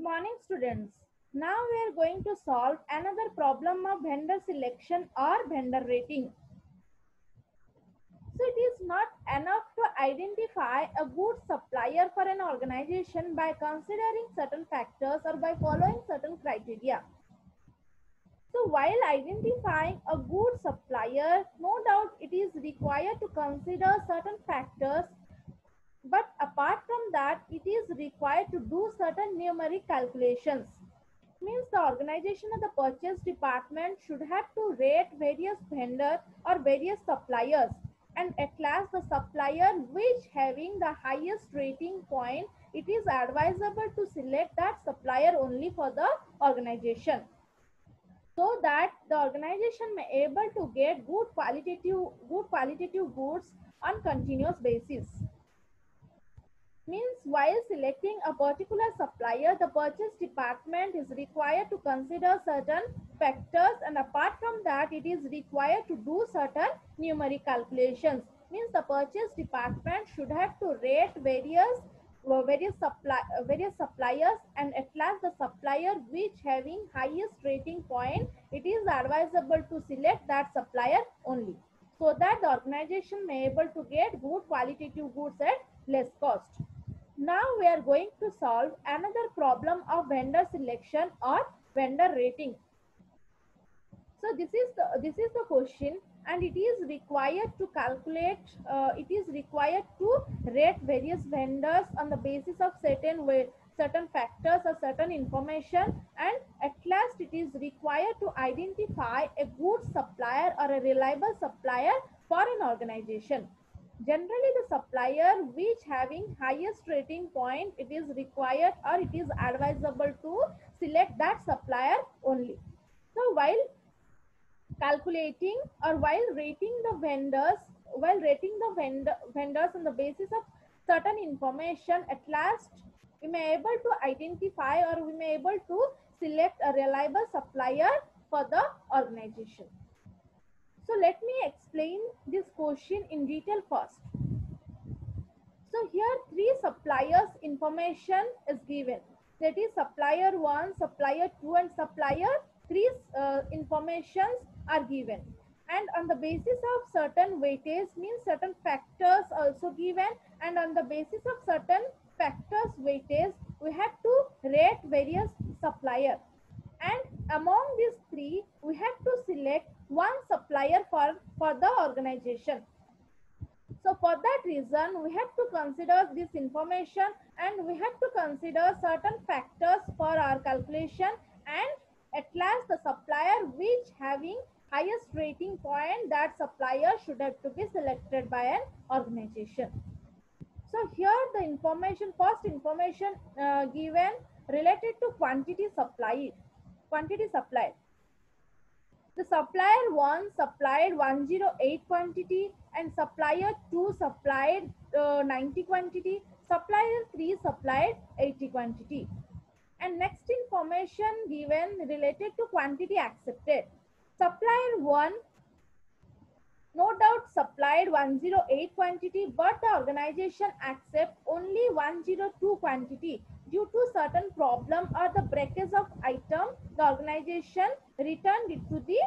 morning, students. Now we are going to solve another problem of vendor selection or vendor rating. So it is not enough to identify a good supplier for an organization by considering certain factors or by following certain criteria. So while identifying a good supplier, no doubt it is required to consider certain factors, but apart from that, it is required to do certain numeric calculations. Means the organization of the purchase department should have to rate various vendor or various suppliers, and at last the supplier which having the highest rating point, it is advisable to select that supplier only for the organization, so that the organization may able to get good qualitative goods on continuous basis. Means while selecting a particular supplier, the purchase department is required to consider certain factors, and apart from that, it is required to do certain numeric calculations. Means the purchase department should have to rate various suppliers, and at last the supplier which having highest rating point, it is advisable to select that supplier only, so that the organization may able to get good qualitative goods at less cost. Now we are going to solve another problem of vendor selection or vendor rating. So this is the question, and it is required to calculate. It is required to rate various vendors on the basis of certain factors or certain information, and at last it is required to identify a good supplier or a reliable supplier for an organization. Generally, the supplier which having highest rating point, it is required or it is advisable to select that supplier only. So while calculating or while rating the vendors on the basis of certain information, at last we may able to identify or we may able to select a reliable supplier for the organization. So let me explain this question in detail first. So here three suppliers information is given. That is supplier 1, supplier 2 and supplier 3 informations are given. And on the basis of certain weightage, means certain factors also given, and on the basis of certain factors weightage, we have to rate various supplier. And among these three, we have to select one supplier for the organization. So for that reason, we have to consider this information, and we have to consider certain factors for our calculation, and at last the supplier which having highest rating point, that supplier should have to be selected by an organization. So here the first information given related to quantity supplied. The supplier 1 supplied 108 quantity, and supplier 2 supplied 90 quantity, supplier 3 supplied 80 quantity. And next information given related to quantity accepted. Supplier 1 no doubt supplied 108 quantity, but the organization accept only 102 quantity due to certain problem or the breakage of item. The organization returned it to the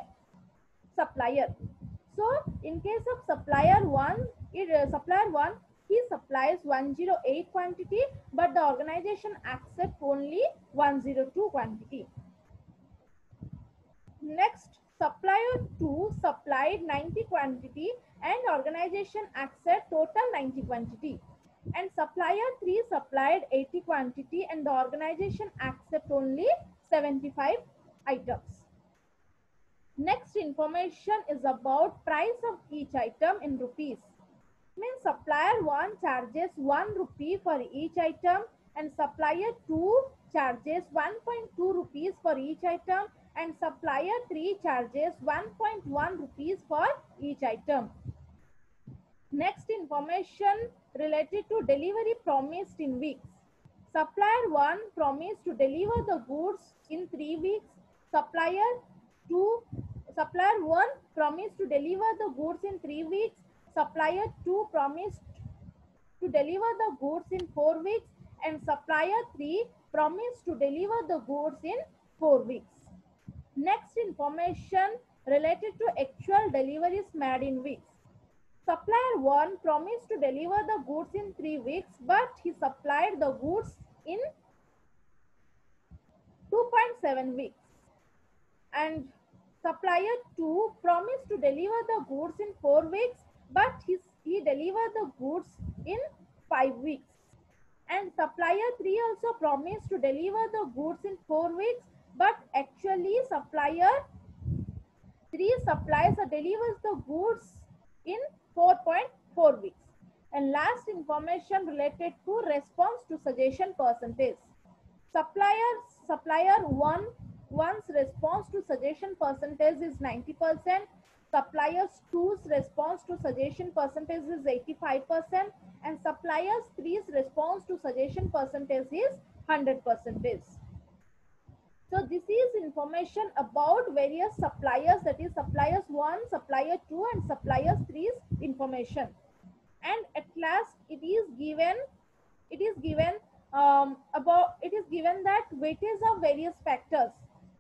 supplier. So in case of supplier 1, he supplies 108 quantity, but the organization accept only 102 quantity. Next, supplier 2 supplied 90 quantity, and organization accept total 90 quantity. And supplier 3 supplied 80 quantity, and the organization accept only 75 items. Next information is about price of each item in rupees. Means supplier 1 charges 1 rupee for each item, and supplier 2 charges 1.2 rupees for each item, and supplier 3 charges 1.1 rupees for each item. Next information related to delivery promised in weeks. Supplier 1 promised to deliver the goods in 3 weeks. Supplier 1 promised to deliver the goods in 3 weeks. Supplier 2 promised to deliver the goods in 4 weeks, and supplier 3 promised to deliver the goods in 4 weeks. Next information related to actual deliveries made in weeks. Supplier 1 promised to deliver the goods in 3 weeks, but he supplied the goods in 2.7 weeks. And supplier 2 promised to deliver the goods in 4 weeks, but he delivered the goods in 5 weeks. And supplier 3 also promised to deliver the goods in 4 weeks, but actually supplier 3 supplies or delivers the goods in 4.4 weeks. And last information related to response to suggestion percentage. Supplier 1's response to suggestion percentage is 90%. Suppliers 2's response to suggestion percentage is 85%, and suppliers 3's response to suggestion percentage is 100%. So this is information about various suppliers, that is suppliers 1, supplier 2 and suppliers 3's information. And at last it is given that weightage of various factors.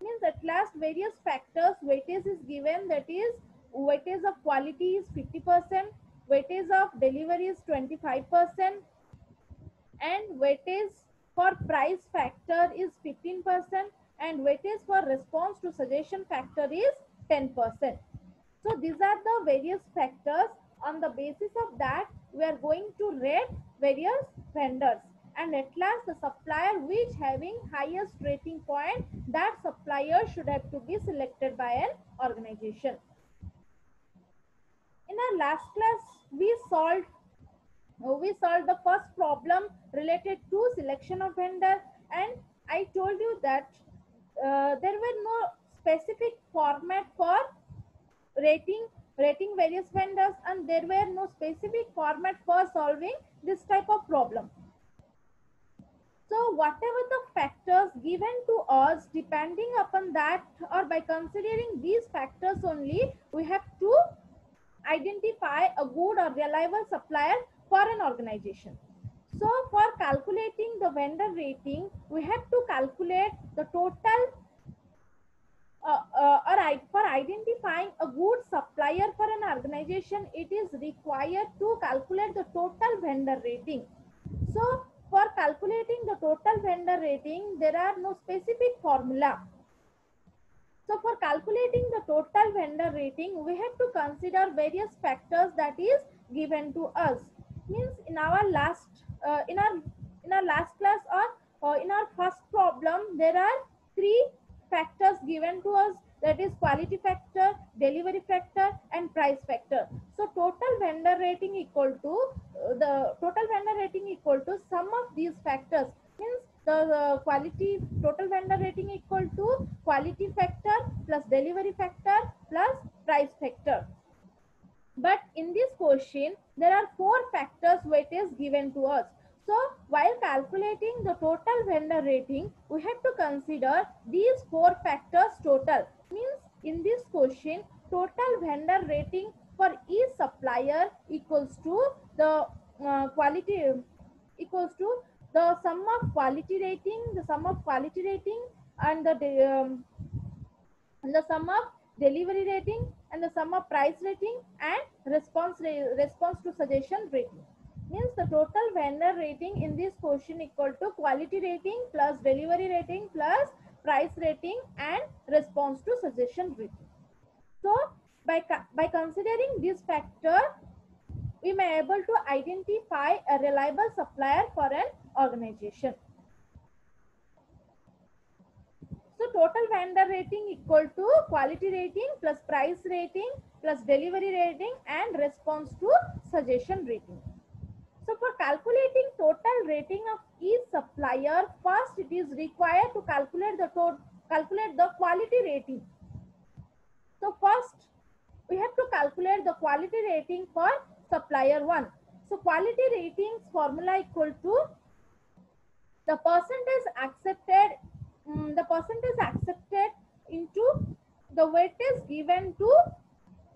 Means at last various factors weightage is given, that is weightage of quality is 50%, weightage of delivery is 25%, and weightage for price factor is 15%, and weightage for response to suggestion factor is 10%. So these are the various factors. On the basis of that, we are going to rate various vendors, and at last the supplier which having highest rating point, that supplier should have to be selected by an organization. In our last class, we solved the first problem related to selection of vendor, and I told you that there were no specific format for rating various vendors, and there were no specific format for solving this type of problem. So whatever the factors given to us, depending upon that or by considering these factors only, we have to identify a good or reliable supplier for an organization. So for calculating the vendor rating, we have to calculate the total for identifying a good supplier for an organization, it is required to calculate the total vendor rating. So for calculating the total vendor rating, there are no specific formula. So for calculating the total vendor rating, we have to consider various factors that is given to us. Means in our last class or in our first problem, there are 3 factors given to us, that is quality factor, delivery factor and price factor. So total vendor rating equal to sum of these factors. Means the total vendor rating equal to quality factor plus delivery factor plus price factor. But in this question, there are 4 factors weightage given to us. So while calculating the total vendor rating, we have to consider these 4 factors total. Means in this question, total vendor rating for each supplier equals to the the sum of quality rating, and the sum of delivery rating, and the sum of price rating, and response to suggestion rating. Means the total vendor rating in this question equal to quality rating plus delivery rating plus price rating and response to suggestion rating. So by considering this factor, we may able to identify a reliable supplier for an organization. So total vendor rating equal to quality rating plus price rating plus delivery rating and response to suggestion rating. So for calculating total rating of each supplier, first it is required to calculate the quality rating. So first we have to calculate the quality rating for supplier 1. So quality ratings formula equal to the percentage accepted into the weightage given to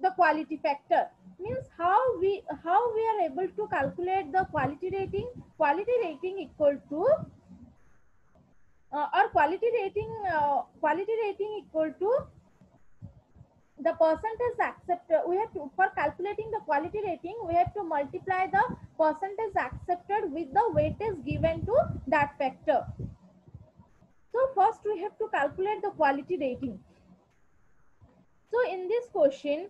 the quality factor. Means how we are able to calculate the quality rating. Quality rating equal to or quality rating equal to the percentage accepted. We have to, for calculating the quality rating, we have to multiply the percentage accepted with the weightage given to that factor. So first we have to calculate the quality rating. So in this question,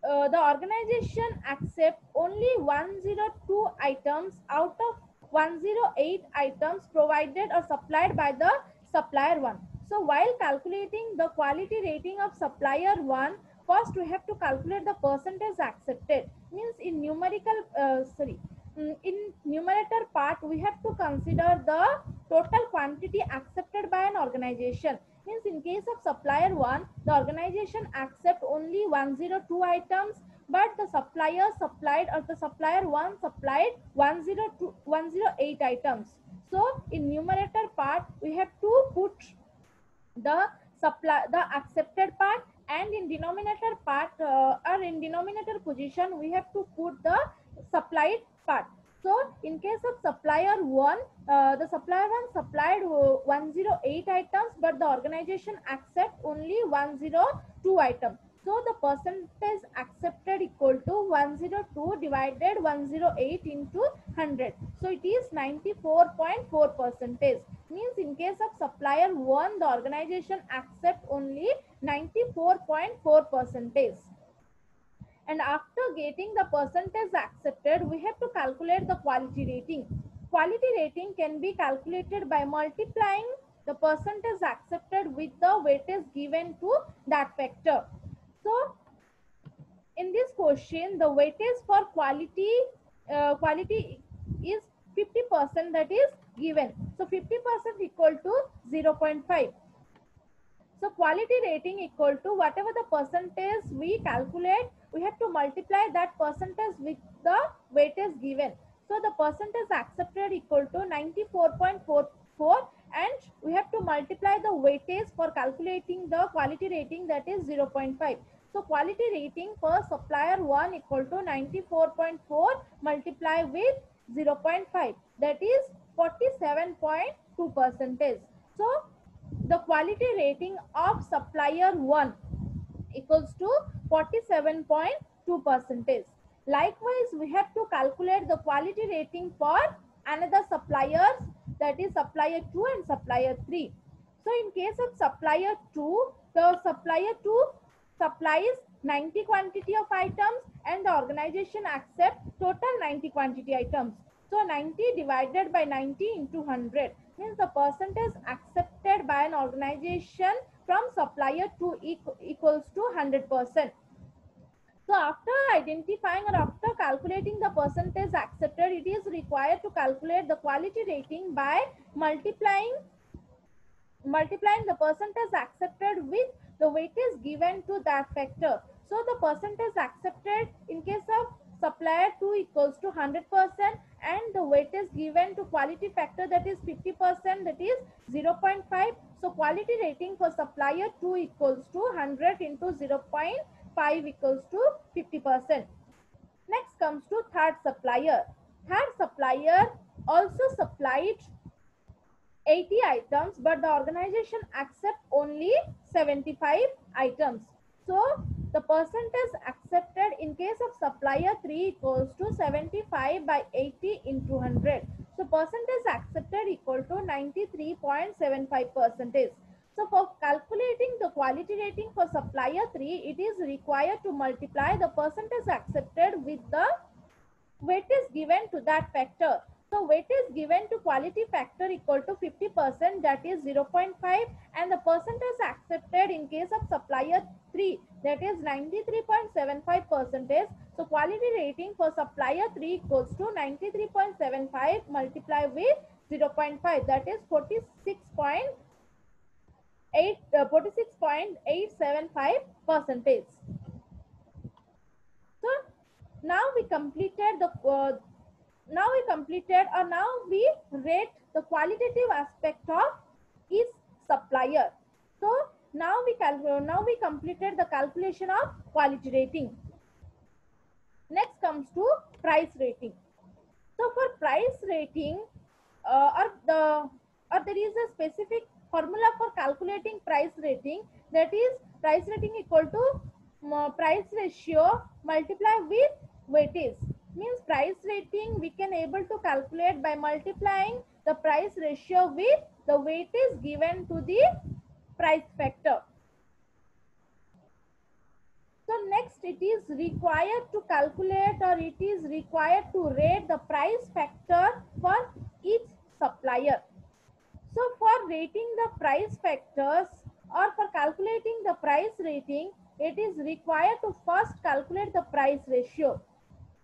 the organization accept only 102 items out of 108 items provided or supplied by the supplier 1. So while calculating the quality rating of supplier 1, first we have to calculate the percentage accepted. Means in in numerator part we have to consider the total quantity accepted by an organization. Means in case of supplier 1, the organization accept only 102 items, but the supplier supplied or the supplier 1 supplied 108 items. So in numerator part we have to put the accepted part, and in denominator part or in denominator position we have to put the supplied part. So in case of supplier 1, the supplier 1 supplied 108 items, but the organization accept only 102 items. So the percentage accepted equal to 102 divided 108 into 100. So it is 94.4 percentage. Means in case of supplier 1, the organization accept only 94.4 percentage. And after getting the percentage accepted, we have to calculate the quality rating. Quality rating can be calculated by multiplying the percentage accepted with the weightage given to that factor. So in this question, the weightage for quality is 50%, that is given. So 50% equal to 0.5. So quality rating equal to whatever the percentage we calculate, we have to multiply that percentage with the weightage given. So the percentage accepted equal to 94.44, and we have to multiply the weightage for calculating the quality rating, that is 0.5. So quality rating for supplier 1 equal to 94.4 multiply with 0.5, that is 47.2 percentage. So the quality rating of supplier 1 equals to 47.2 percentage. Likewise, we have to calculate the quality rating for another suppliers, that is supplier 2 and supplier 3. So in case of supplier 2, the supplier 2 supplies 90 quantity of items and the organization accepts total 90 quantity items. So 90 divided by 90 into 100 means the percentage accepted by an organization from supplier 2 equals to 100%. So after identifying or after calculating the percentage accepted, it is required to calculate the quality rating by multiplying the percentage accepted with the weightage given to that factor. So the percentage accepted in case of supplier 2 equals to 100%, and the weightage given to quality factor, that is 50%, that is 0.5. So quality rating for supplier 2 equals to 100 into 0.5 equals to 50%. Next comes to third supplier. Third supplier also supplied 80 items, but the organization accept only 75 items. So the percentage accepted in case of supplier 3 equals to 75 by 80 into 100. So percentage accepted equal to 93.75 percentage. So for calculating the quality rating for supplier 3, it is required to multiply the percentage accepted with the weightage given to that factor. So weightage given to quality factor equal to 50%, that is 0.5, and the percentage accepted in case of supplier 3, that is 93.75 percentage. So quality rating for supplier 3 equals to 93.75 multiplied with 0.5, that is 46.875 percentage. So now we completed now we rate the qualitative aspect of each supplier. So Now we completed the calculation of quality rating. Next comes to price rating. So for price rating, or there is a specific formula for calculating price rating, that is price rating equal to price ratio multiply with weightage. Means price rating we can able to calculate by multiplying the price ratio with the weightage given to the price factor. So next, it is required to calculate, or it is required to rate the price factor for each supplier. So for rating the price factors, or for calculating the price rating, it is required to first calculate the price ratio.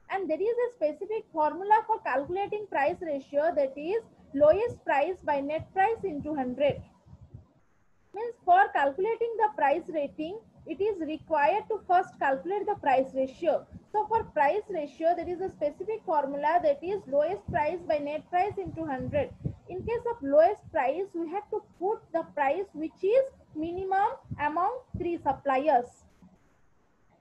And there is a specific formula for calculating price ratio, that is lowest price by net price into 100. Means for calculating the price rating, it is required to first calculate the price ratio. So for price ratio, there is a specific formula, that is lowest price by net price into 100. In case of lowest price, we have to put the price which is minimum among 3 suppliers,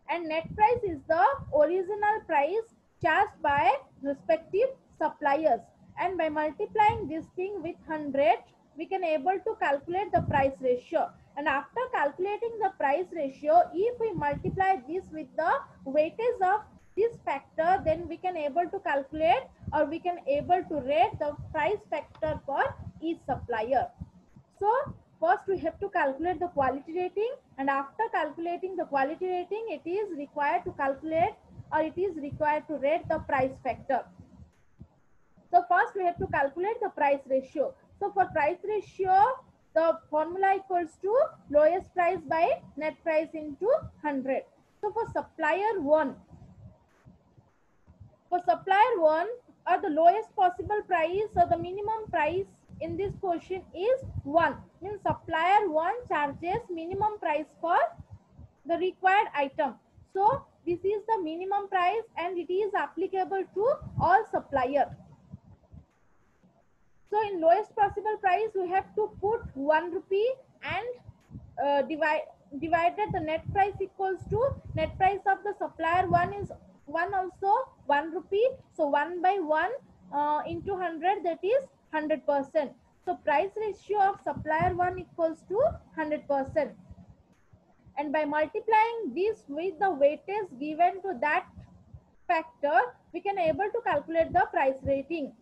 and net price is the original price charged by respective suppliers, and by multiplying this thing with 100, we can able to calculate the price ratio. And after calculating the price ratio, if we multiply this with the weightage of this factor, then we can able to calculate, or we can able to rate the price factor for each supplier. So first we have to calculate the quality rating, and after calculating the quality rating, it is required to calculate, or it is required to rate the price factor. So first we have to calculate the price ratio. So for price ratio, the formula equals to lowest price by net price into 100. So for supplier 1, or the lowest possible price, or the minimum price in this question is 1. Means supplier 1 charges minimum price for the required item. So this is the minimum price, and it is applicable to all supplier. So in lowest possible price, we have to put 1 rupee, and divided the net price equals to net price of the supplier 1 is 1 also 1 rupee. So 1 by 1 into 100, that is 100%. So price ratio of supplier 1 equals to 100%. And by multiplying this with the weightage given to that factor, we can able to calculate the price rating.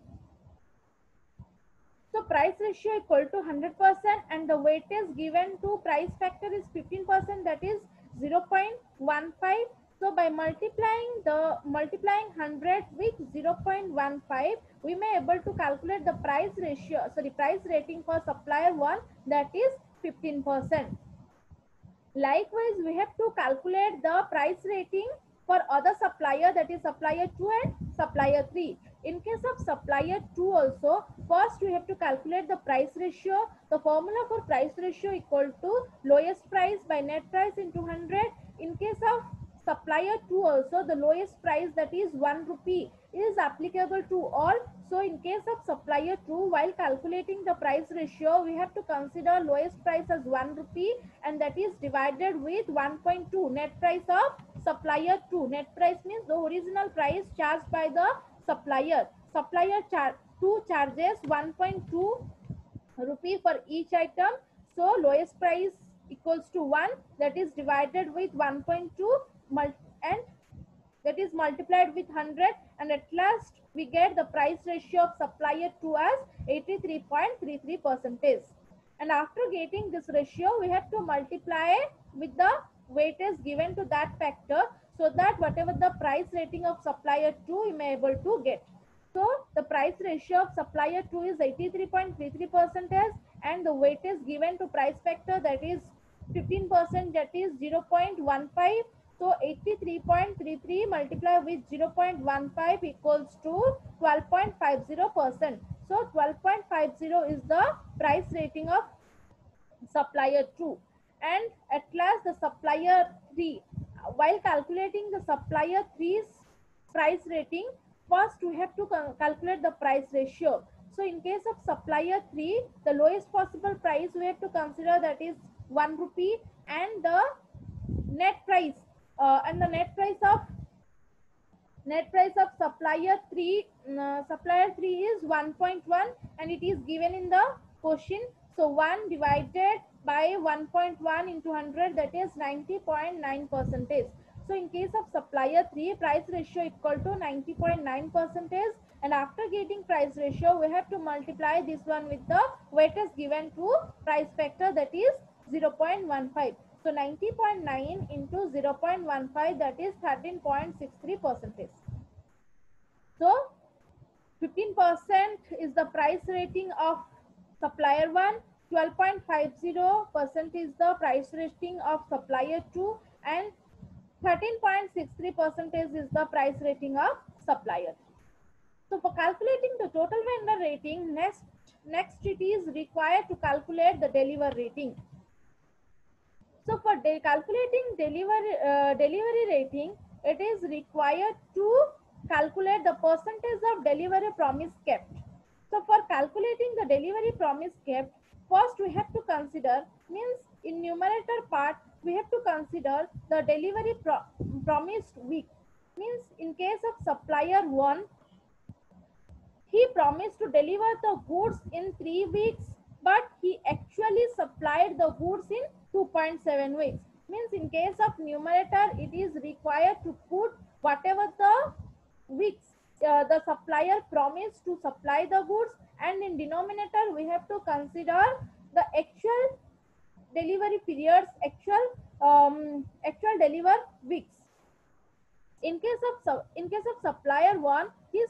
So price ratio equal to 100%, and the weightage given to price factor is 15%, that is 0.15. So by multiplying 100 with 0.15, we may able to calculate the price rating for supplier 1, that is 15%. Likewise, we have to calculate the price rating for other supplier, that is supplier 2 and supplier 3. In case of supplier 2 also, first we have to calculate the price ratio. The formula for price ratio equal to lowest price by net price into 100. In case of supplier 2 also, the lowest price, that is 1 rupee, is applicable to all. So in case of supplier 2, while calculating the price ratio, we have to consider lowest price as 1 rupee, and that is divided with 1.2 net price of supplier 2. Net price means the original price charged by the supplier. Supplier 2 charges 1.2 rupee for each item. So lowest price equals to 1, that is divided with 1.2, and that is multiplied with 100, and at last we get the price ratio of supplier 2 as 83.33%. And after getting this ratio, we have to multiply with the weightage given to that factor, so that whatever the price rating of supplier 2, we may able to get. So the price ratio of supplier 2 is 83.33%, and the weightage given to price factor, that is 15%, that is 0.15. So 83.33 multiplied with 0.15 equals to 12.50%. So 12.50 is the price rating of supplier 2. And at last the supplier 3. While calculating the supplier 3's price rating, first we have to calculate the price ratio. So in case of supplier 3, the lowest possible price we have to consider, that is 1 rupee, and the net price and the net price of supplier 3 is 1.1, and it is given in the question. So 1 divided by 1.1 into 100, that is 90.9 percentage. So in case of supplier 3, price ratio equal to 90.9 percentage, and after getting price ratio we have to multiply this one with the weightage given to price factor, that is 0.15. So 90.9 into 0.15, that is 13.63 percentage. So 15% is the price rating of supplier 1, 12.50% is the price rating of supplier 2, and 13.63% is the price rating of supplier 3. So for calculating the total vendor rating, next it is required to calculate the deliver rating. So for calculating delivery rating, it is required to calculate the percentage of delivery promise kept. So for calculating the delivery promise kept, first we have to consider, means in numerator part we have to consider the delivery promised week. Means in case of supplier 1, he promised to deliver the goods in 3 weeks, but he actually supplied the goods in 2.7 weeks. Means in case of numerator, it is required to put whatever the weeks the supplier promised to supply the goods, and in denominator we have to consider the actual delivery periods, actual deliver weeks. In case of supplier 1, he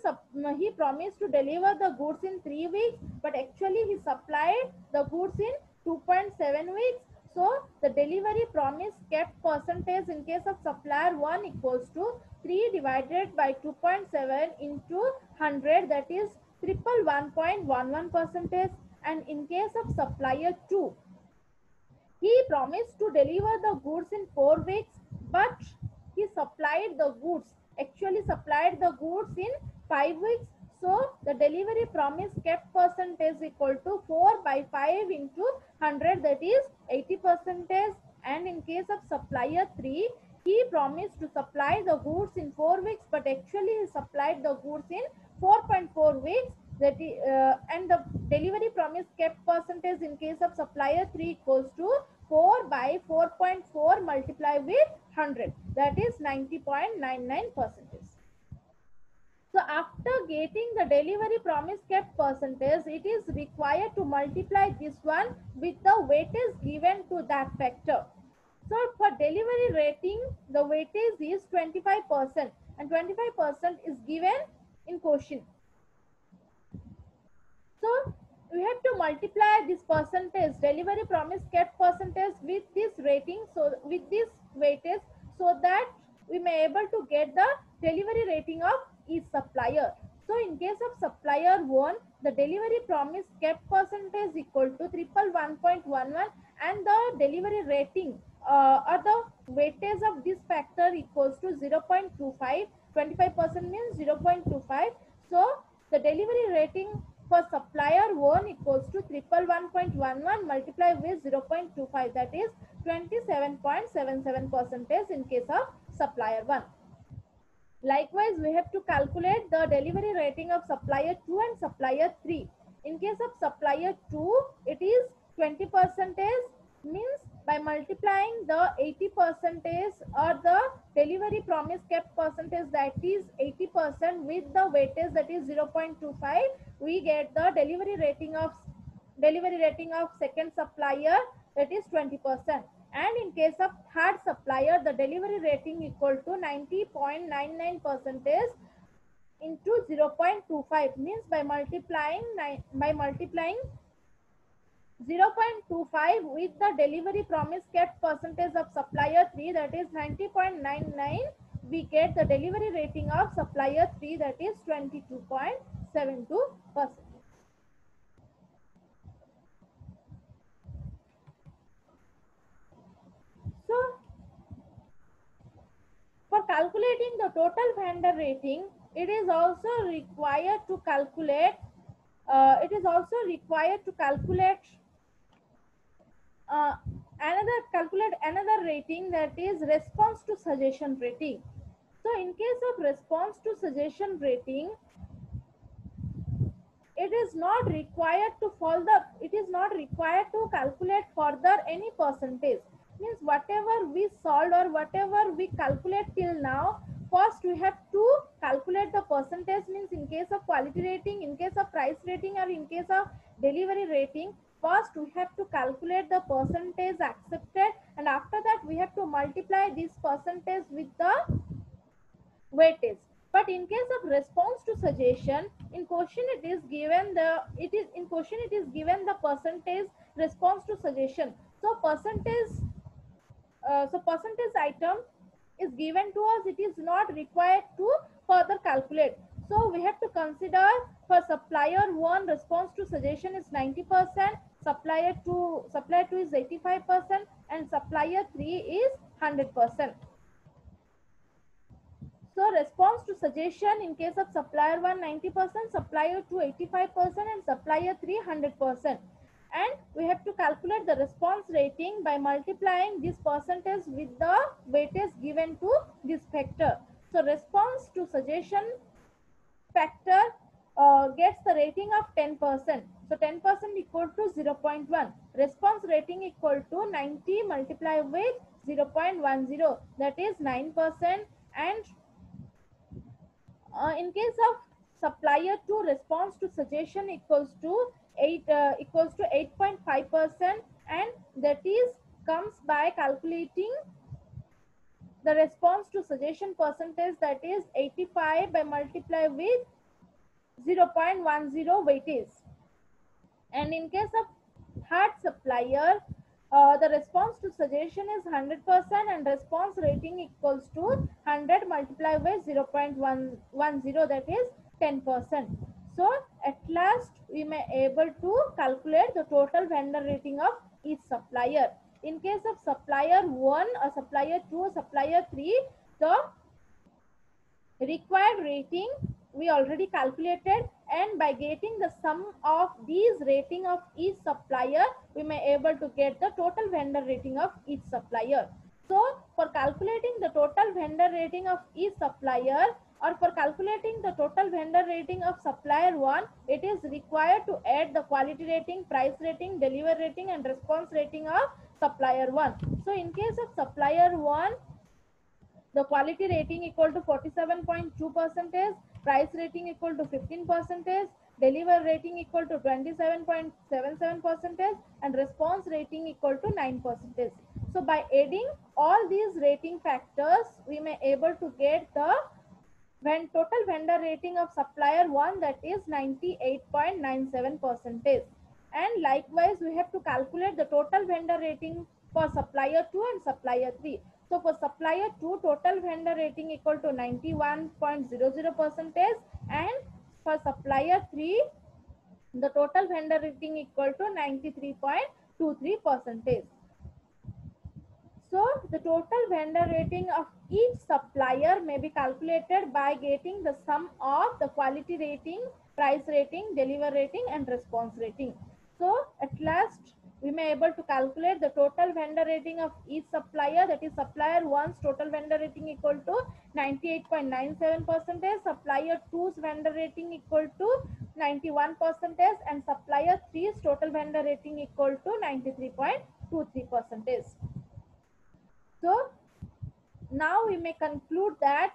promised to deliver the goods in 3 weeks, but actually he supplied the goods in 2.7 weeks. So the delivery promise kept percentage in case of supplier 1 equals to 3 divided by 2.7 into 100, that is 111.11 percentage. And in case of supplier 2, he promised to deliver the goods in 4 weeks, but he actually supplied the goods in 5 weeks. So the delivery promise kept percentage equal to 4 by 5 into 100, that is 80 percentage. And in case of supplier 3, he promised to supply the goods in 4 weeks, but actually he supplied the goods in 4.4 weeks. That is, and the delivery promise kept percentage in case of supplier 3 equals to 4 by 4.4 multiplied with 100, that is 90.99 percentage. So after getting the delivery promise kept percentage, it is required to multiply this one with the weightage given to that factor. So for delivery rating, the weightage is 25%, and 25% is given in question. So we have to multiply this percentage, delivery promise kept percentage, with this rating, so with this weightage, so that we may able to get the delivery rating of each supplier. So in case of supplier 1, the delivery promise kept percentage equal to 111.11, and the delivery rating or the weightage of this factor equals to 0.25. 25% means 0.25. So the delivery rating for supplier 1 equals to 111.11 multiplied with 0.25, that is 27.77 percentage in case of supplier 1. Likewise, we have to calculate the delivery rating of supplier 2 and supplier 3. In case of supplier 2, it is 20 percentage, means by multiplying the 80 percentage or the delivery promise kept percentage, that is 80%, with the weightage, that is 0.25, we get the delivery rating of second supplier, that is 20%. And in case of third supplier, the delivery rating equal to 90.99 percentage into 0.25, means by multiplying 0.25 with the delivery promise kept percentage of supplier 3, that is 90.99, we get the delivery rating of supplier 3, that is 22.72%. So for calculating the total vendor rating, it is also required to calculate calculate another rating, that is response to suggestion rating. So in case of response to suggestion rating, it is not required to it is not required to calculate further any percentage. Means whatever we solved or whatever we calculate till now, first we have to calculate the percentage. Means in case of quality rating, in case of price rating, or in case of delivery rating, first we have to calculate the percentage accepted, and after that we have to multiply this percentage with the weightage. But in case of response to suggestion, in question it is given the percentage response to suggestion. So percentage item is given to us, it is not required to further calculate. So we have to consider, for supplier 1 response to suggestion is 90%, supplier 2 is 85%, and supplier 3 is 100%. So response to suggestion in case of supplier 1 90%, supplier 2 85%, and supplier 3 100%. And we have to calculate the response rating by multiplying this percentage with the weightage given to this factor. So response to suggestion factor gets the rating of 10%. So 10% equal to 0.1. Response rating equal to 90 multiplied with 0.10, that is 9%. And in case of supplier 2, response to suggestion equals to 8.5%, and that is comes by calculating the response to suggestion percentage, that is 85 by multiply with 0.10 weightage. And in case of third supplier, the response to suggestion is 100%, and response rating equals to 100 multiplied by 0.110, that is 10%. So at last we may able to calculate the total vendor rating of each supplier. In case of supplier 1, or supplier 2, or supplier 3, the required rating we already calculated, and by getting the sum of these rating of each supplier, we may able to get the total vendor rating of each supplier. So for calculating the total vendor rating of each supplier, or for calculating the total vendor rating of supplier 1, it is required to add the quality rating, price rating, delivery rating, and response rating of supplier 1. So in case of supplier 1, the quality rating equal to 47.2%, price rating equal to 15%, delivery rating equal to 27.77%, and response rating equal to 9%. So by adding all these rating factors, we may able to get the total vendor rating of supplier 1, that is 98.97%. And likewise we have to calculate the total vendor rating for supplier 2 and supplier 3. So for supplier 2, total vendor rating equal to 91.00%, and for supplier 3, the total vendor rating equal to 93.23%. So the total vendor rating of each supplier may be calculated by getting the sum of the quality rating, price rating, delivery rating, and response rating. So at last we may able to calculate the total vendor rating of each supplier, that is supplier 1's total vendor rating equal to 98.97%, supplier 2's vendor rating equal to 91%, and supplier 3's total vendor rating equal to 93.23%. So now we may conclude that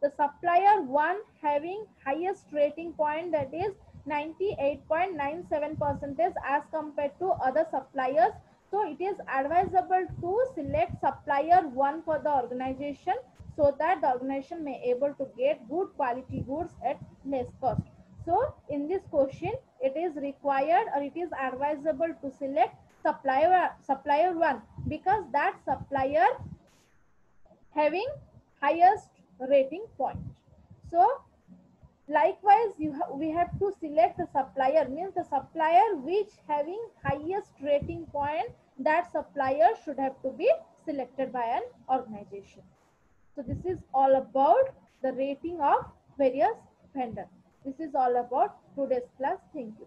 the supplier 1 having highest rating point, that is 98.97% as compared to other suppliers. So it is advisable to select supplier 1 for the organization, so that the organization may able to get good quality goods at less cost. So in this question, it is required, or it is advisable to select supplier 1, because that supplier having highest rating point. So likewise we have to select the supplier, means the supplier which having highest rating point, that supplier should have to be selected by an organization. So this is all about the rating of various vendors. This is all about today's class. Thank you.